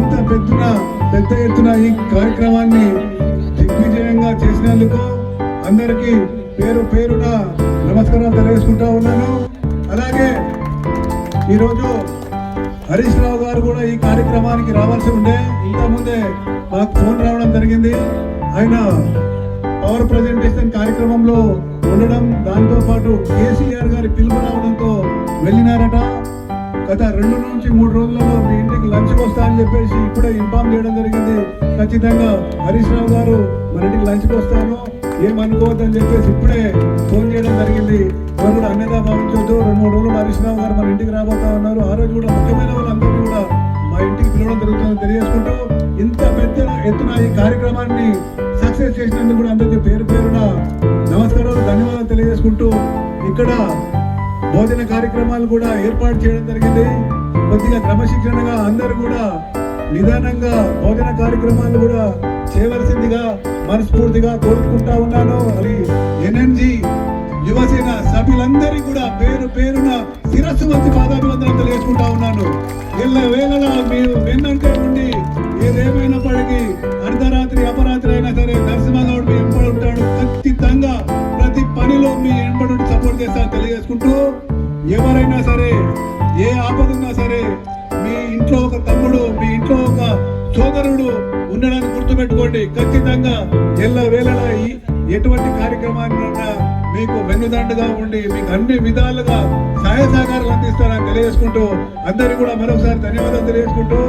ఇంత పెద్ద ఎత్తున ఈ కార్యక్రమాన్ని దిగ్విజయంగా చేసినందుకు అందరికీ పేరు పేరున నమస్కారాలు తెలియజేసుకుంటా ఉన్నాను. అలాగే ఈరోజు హరీష్ రావు గారు కూడా ఈ కార్యక్రమానికి రావాల్సి ఉండే, ఇంతకుముందే మాకు ఫోన్ రావడం జరిగింది. ఆయన పవర్ ప్రజెంటేషన్ కార్యక్రమంలో ఉండడం, దాంతో పాటు కేసీఆర్ గారి పిలుపు రావడంతో వెళ్ళినారట. గత 2 నుంచి 3 రోజులలో మీ ఇంటికి లంచ్కి వస్తా అని చెప్పేసి ఇప్పుడే ఇన్ఫార్మ్ చేయడం జరిగింది. ఖచ్చితంగా హరీష్ రావు గారు మన ఇంటికి లంచ్కి వస్తాను, ఏమనుకోవద్దని చెప్పేసి ఇప్పుడే ఫోన్ చేయడం జరిగింది. ఎవరు కూడా అన్యదా భావించొద్దు. 2-3 రోజులు హరీష్ రావు గారు మన ఇంటికి రాబోతా ఉన్నారు. ఆ రోజు కూడా ముఖ్యమైన వాళ్ళందరినీ కూడా మా ఇంటికి పిలవడం జరుగుతుందని తెలియజేసుకుంటూ, ఇంత పెద్ద ఎత్తున ఈ కార్యక్రమాన్ని సక్సెస్ చేసినందుకు కూడా అందరికీ పేరు పేరున నమస్కారాలు, ధన్యవాదాలు తెలియజేసుకుంటూ, ఇక్కడ భోజన కార్యక్రమాలు కూడా ఏర్పాటు చేయడం జరిగింది. కొద్దిగా క్రమశిక్షణగా అందరూ కూడా నిదానంగా భోజన కార్యక్రమాలు కూడా చేయవలసిందిగా మనస్ఫూర్తిగా కోరుకుంటా ఉన్నాను. అది ఎన్ఎన్జీ యువసేన సభ్యులందరికీ కూడా పేరు పేరున శిరస్సు వంచి పాదాభివందనం తెలియజేసుకుంటా ఉన్నాను. వేళలా మీరు వెన్నంటే ఉండి ఏదేమైనప్పటికీ అర్ధరాత్రి అపరాత్రి అయినా సరే నరసింహగౌడ్ మీ ఎంబడి ఉంటాడు. ఖచ్చితంగా ప్రతి పనిలో మీ ఎంబడి సపోర్ట్ చేస్తారని తెలియజేసుకుంటూ, ఎవరైనా సరే ఏ ఆపదున్నా సరే మీ ఇంట్లో ఒక తమ్ముడు, మీ ఇంట్లో ఒక సోదరుడు ఉండడానికి గుర్తుపెట్టుకోండి. ఖచ్చితంగా వేళలా ఎటువంటి కార్యక్రమాన్ని మీకు వెన్నుదండగా ఉండి మీకు అన్ని విధాలుగా సహాయ సహకారాలు అందిస్తారని తెలియజేసుకుంటూ, అందరికీ కూడా మరొకసారి ధన్యవాదాలు తెలియజేసుకుంటూ